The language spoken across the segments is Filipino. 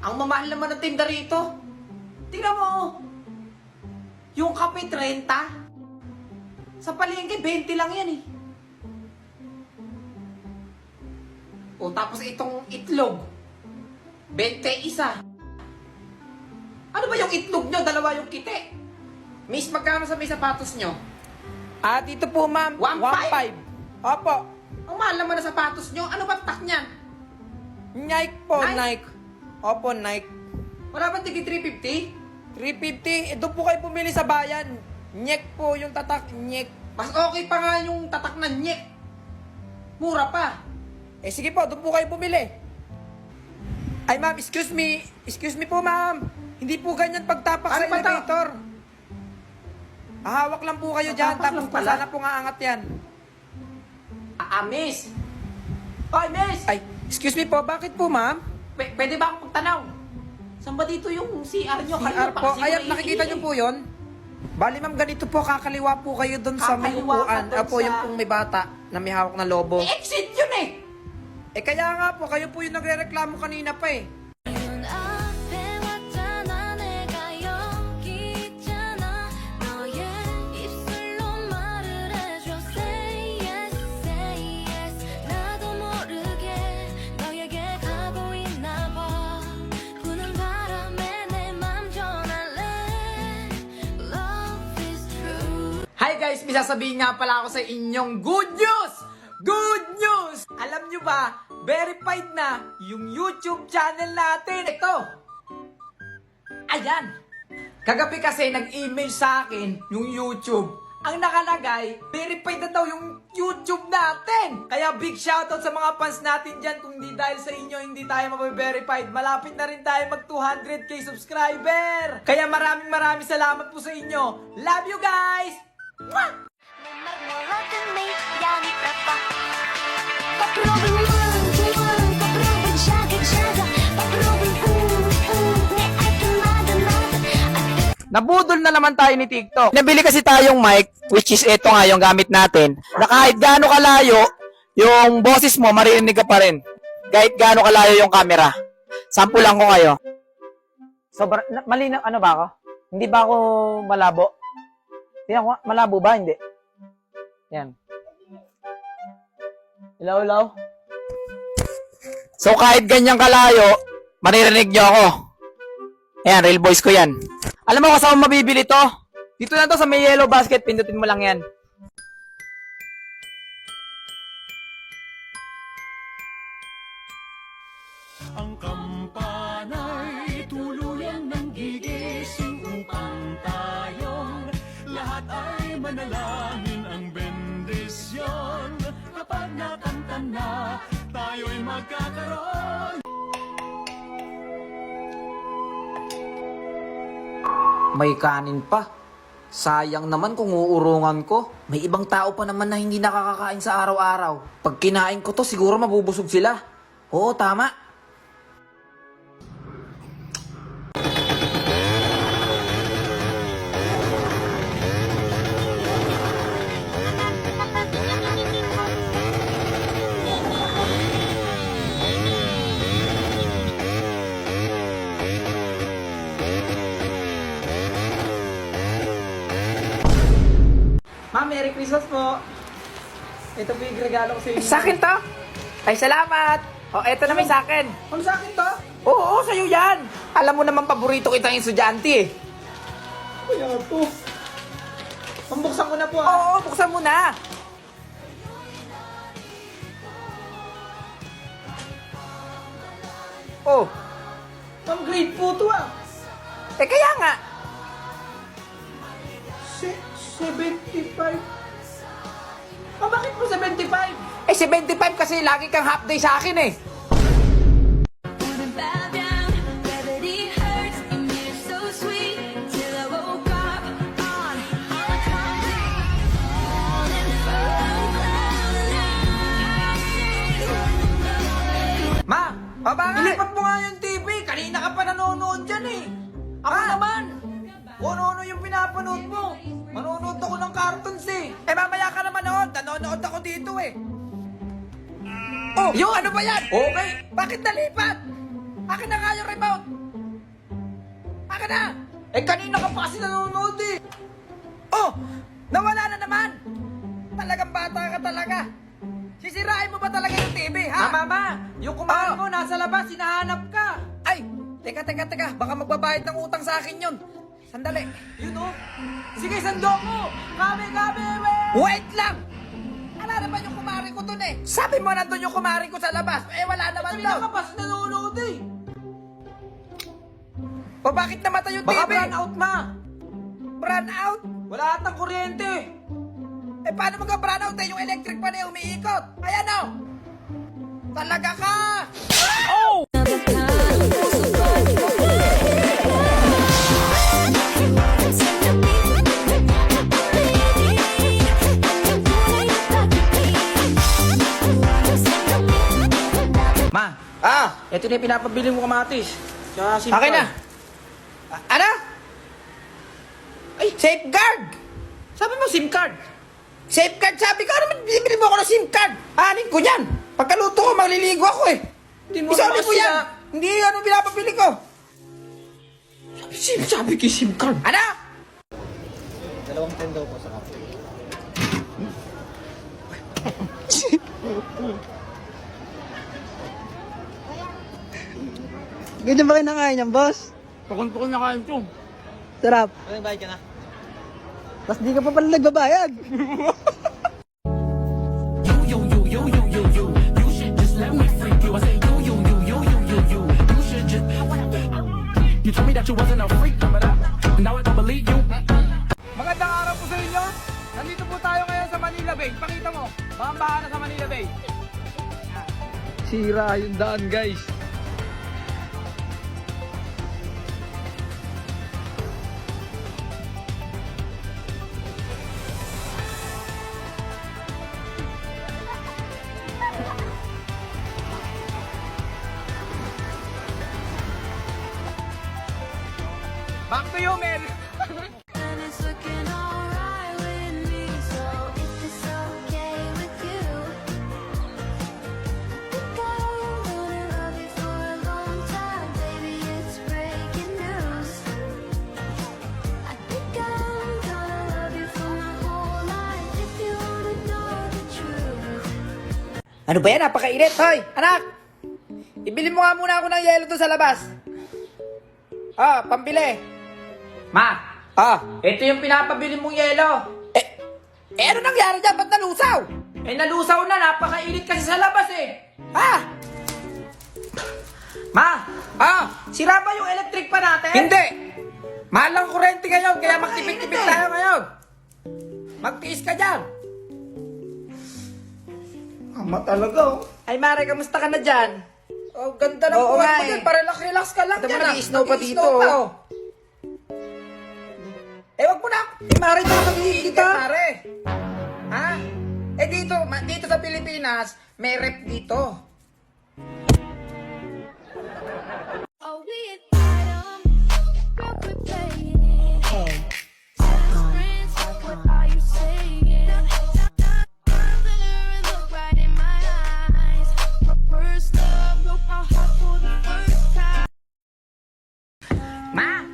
Ang mamahal naman ng tinda rito. Tingnan mo, oh. Yung kape 30. Sa palengke, 20 lang yan eh. O tapos itong itlog, 21. Ano ba yung itlog nyo? Dalawa yung kite. Miss, magkano sa may sapatos nyo? Dito po ma'am, 1.5. 1.5. Opo. Ang mahal naman na sapatos nyo. Ano ba tak niyan? Nike po, Nike? Nike. Opo, Nike. Wala ba tigi 350? 350. Doon po kayo pumili sa bayan. Nyek po yung tatak, nyek. Mas okay pa nga yung tatak na nyek. Mura pa. Sige po, doon po kayo bumili. Ay ma'am, excuse me. Excuse me po ma'am. Hindi po ganyan pagtapak Ano sa ba to? elevator. Hawak lang po kayo dyan, Tapak tapos lang pala. sana po nga angat yan. Miss. Oy, miss! Ay, excuse me po, bakit po ma'am? Pwede ba akong magtanaw? Saan ba dito yung CR nyo? CR po, ayan, nakikita nyo po yun? Bali ma'am, ganito po, kakaliwa po kayo doon sa may Kakaliwa ka upuan. dun Apo, sa- yung pong may bata na may hawak na lobo. Exit yun eh! Kaya nga po, kayo po yung nagre-reklamo kanina pa eh. 눈 앞에 왔잖아 내가 여기 있잖아 너의 입술로 말을 해줘 say yes 나도 모르게 너에게 가고 있나 봐 부는 바람에 내 맘 전할래 love is true Hi guys! May sasabihin nga pala ako sa inyong good news! Good news! Alam nyo ba, verified na yung YouTube channel natin. Ito! Ayan! Kagabi kasi nag-email sa akin yung YouTube. Ang nakalagay, verified na daw yung YouTube natin. Kaya big shoutout sa mga fans natin dyan. Kung hindi dahil sa inyo, hindi tayo mabe-verified. Malapit na rin tayo mag 200k subscriber. Kaya maraming salamat po sa inyo. Love you guys! Mwah! 넌 몰랐던 네 양이 빠빠 빠프로블 빠프로블 자가 빠프로블 내 알뜰마다 Nabudol na naman tayo ni TikTok. Nabili kasi tayong mic, which is ito nga yung gamit natin, na kahit gaano kalayo, yung boses mo, maririnig ka pa rin. Kahit gaano kalayo yung camera. Sample lang ko kayo. Malinaw, ano ba ako? Hindi ba ako malabo? Tingnan ko, malabo ba? Hindi. Yan. Ilaw. So kahit ganyan kalayo, maririnig nyo ako. Ayan, real voice ko yan. Alam mo kung saan mo mabibili to? Dito na to sa may yellow basket, pindutin mo lang yan. Ang kampana'y tuluyang nang gigising upang tayong lahat ay manalangin ang bendisyon. Kapag nakanta na, tayo'y magkakaroon. May kanin pa. Sayang naman kung uurungan ko. May ibang tao pa naman na hindi nakakakain sa araw-araw. Pag kinain ko to, siguro mabubusog sila. Oo, tama. Ma'am, Merry Christmas po. Ito po yung regalo ko sa inyo. Sa akin to? Ay, salamat. O, eto na may sa akin. Ano sa akin to? Oo, sa'yo yan. Alam mo naman paborito kitang estudyante eh. Kaya po. Pambuksan ko na po Oo, buksan mo na. Oh, Ma'am, grade po to kaya nga. 75. Bakit po 75? 75 kasi lagi kang half day sa akin eh. Wanna bow down, gravity hurts, and you're so sweet. Till I woke up on a concrete, falling from cloud nine. Ma, bakit? ilipat mo nga yung TV. Kanina ka pa nanonood dyan eh. Ako naman. Kung ano yung pinapanood mo. Manonood ako ng cartoons eh. Mamaya ka na manood. Nanonood ako dito eh. Oh, Yun. ano ba yan? Okay. Bakit nalipat? Akin na nga yung remote! Akin na! Eh, kanina ka pa kasi nanonood eh! Oh! Nawala na naman! Talagang bata ka talaga! Sisirain mo ba talaga yung TV, ha? Mama! Yung kumari mo nasa labas, hinahanap ka! Ay! Teka! Baka magbabayad ng utang sa akin yun! Sandali! Yun oh! Sige, sandok mo! Kami! Wait lang! Ala naman yung kumari ko dun eh! Sabi mo nandun yung kumari ko sa labas! Eh, wala naman daw! Kanina ka pa nanonood eh! O bakit namatay yung TV? Baka brownout out, ma! Brownout? Wala atang kuryente! Eh, paano magka-brownout eh? Yung electric pa na yung umiikot! Ayan o! Talaga ka! Oh! Ma! Ito na yung pinapabili mo kamatis. Sa SIM Akin na. Ano? Ay, safeguard! Sabi mo SIM card. Safeguard, sabi ko, ano bibili mo ako ng SIM card? Anin ko yan. Pagkaluto ko, maliligo ako eh. Isali mo yan. Hindi ano pinapabili ko. Sabi ko SIM card. Ano? Dalawang 10 daw po sa kape. Ganyan ba kinakain yan, boss? Pakon-pakon na kain to. Sarap. Ano bayad ka na? Tapos di ka pa pala nagbabayad. You told me that you wasn't a freak, but now I don't believe you. Magandang araw po sa inyo. Nandito po tayo ngayon sa Manila Bay. Pakita mo, bahan na sa Manila Bay. Sira yung daan, guys. Back to you, Mel. And it's looking alright with me. So if it's okay with you, I think I'm gonna love you for a long time, baby. It's breaking news. I think I'm gonna love you for my whole life if you wanna know the truth. Ano ba yan? Napakainit. Hoy, anak! Ibili mo nga muna ako ng yelo doon sa labas. Pambili. Ma! Ito yung pinapabili mong yelo. Ano nangyari dyan? Ba't nalusaw? Nalusaw na. Napakainit kasi sa labas eh. Ma! Sira ba yung electric pa natin? Hindi! Mahal lang kurente ngayon, kaya magtipid-tipid tayo ngayon. Magtiis ka dyan. Ama talaga oh. Ay Mare, kamusta ka na dyan? Oh, ganda ng buwan mo dyan. Parelax-relax ka lang dyan. Nag-i-snow pa dito. Wag mo na. Mare, baka kita. Mare. Ha? Dito sa Pilipinas, may rep dito. Oh, we an item, real quick playing it. Friends, what are you saying? Look right in my eyes. First love, broke my heart for the first time. Ma!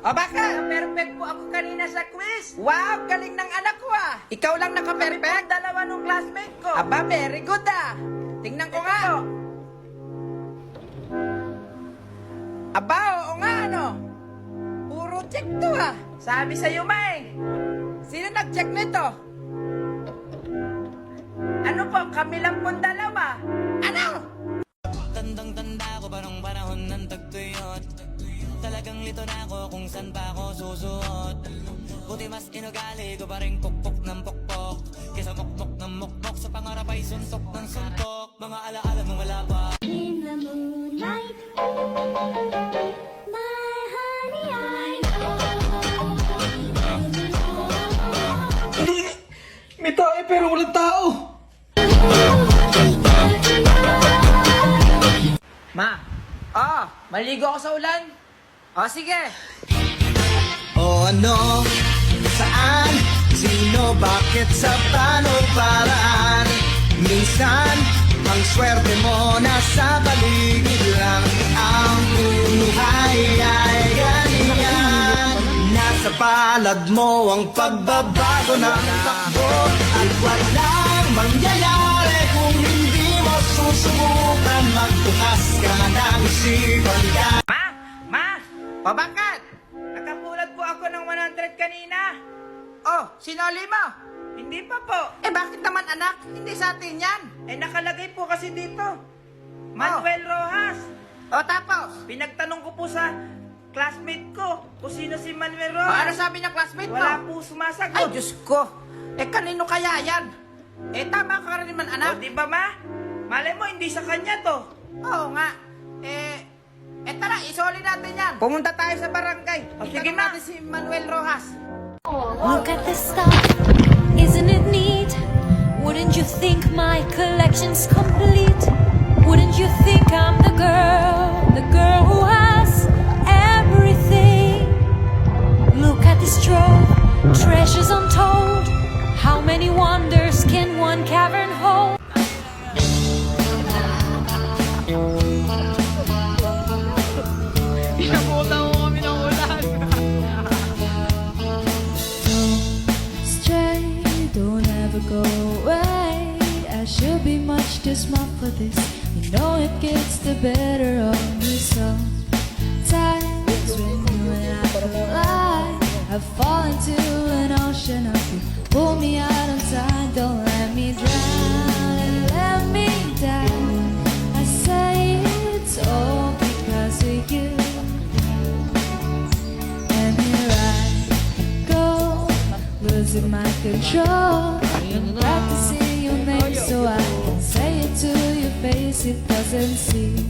Baka, perfect po ako kanina sa quiz. Wow, galing ng anak ko ah. Ikaw lang naka-perfect? Dalawa nung classmate ko. Aba, very good ah. Tingnan ko nga. Aba, oo nga ano. Puro check to ah. Sabi sa'yo, May. Sino nag-check nito? Ano po, kami lang pong dalawa. Ano? Tandang-tanda ko pa nung panahon ng tagtuyot. Talagang lito na ako kung saan pa ako susuot. Buti mas inugali ko pa rin pukpok ng pukpok kesa mukmok ng mukmok sa pangarap ay suntok ng suntok. Mga alaala nung wala pa. In the moonlight, my honey, I know. May tao pero walang tao. Ma, maligo ako sa ulan. Sige. O ano? Saan? Sino? Bakit? Sa paano? Paraan? Minsan, ang swerte mo nasa paligid lang. Ipalad mo ang pagbabago ng takbo at walang mangyayari kung hindi mo susubukan. Magbukas ka ng isipan ka. Ma! O bakit? Nakapulat po ako ng 100 kanina. Oh, sinali mo? Hindi pa po. Eh bakit naman anak? Hindi sa atin yan. Eh nakalagay po kasi dito. Manuel Rojas. O tapos? Pinagtanong ko po sa classmate ko kung sino si Manuel Rojas. Ano sabi ng classmate mo? Wala po sumasagot. Ay, Diyos ko. Eh kanino kaya yan? Eh tama ka rin naman anak. O di ba ma? Malay mo hindi sa kanya to. Oo nga. Eh tara, isoli natin yan. Pumunta tayo sa barangay. O sige natin si Manuel Rojas. Look at this stuff, isn't it neat? Wouldn't you think my collection's complete? Wouldn't you think I'm the girl who has everything? Look at this trove, treasures untold. How many wonders can one cavern hold? Stray, don't ever go away. I should be much too smart for this. You know it gets the better of me sometimes when you and I collide. I fall into an ocean of you. Pull me out on time, don't let me drown and let me down. I say it's all because of you. And here I go, losing my control. I'm practicing your name so I can say it to your face. It doesn't seem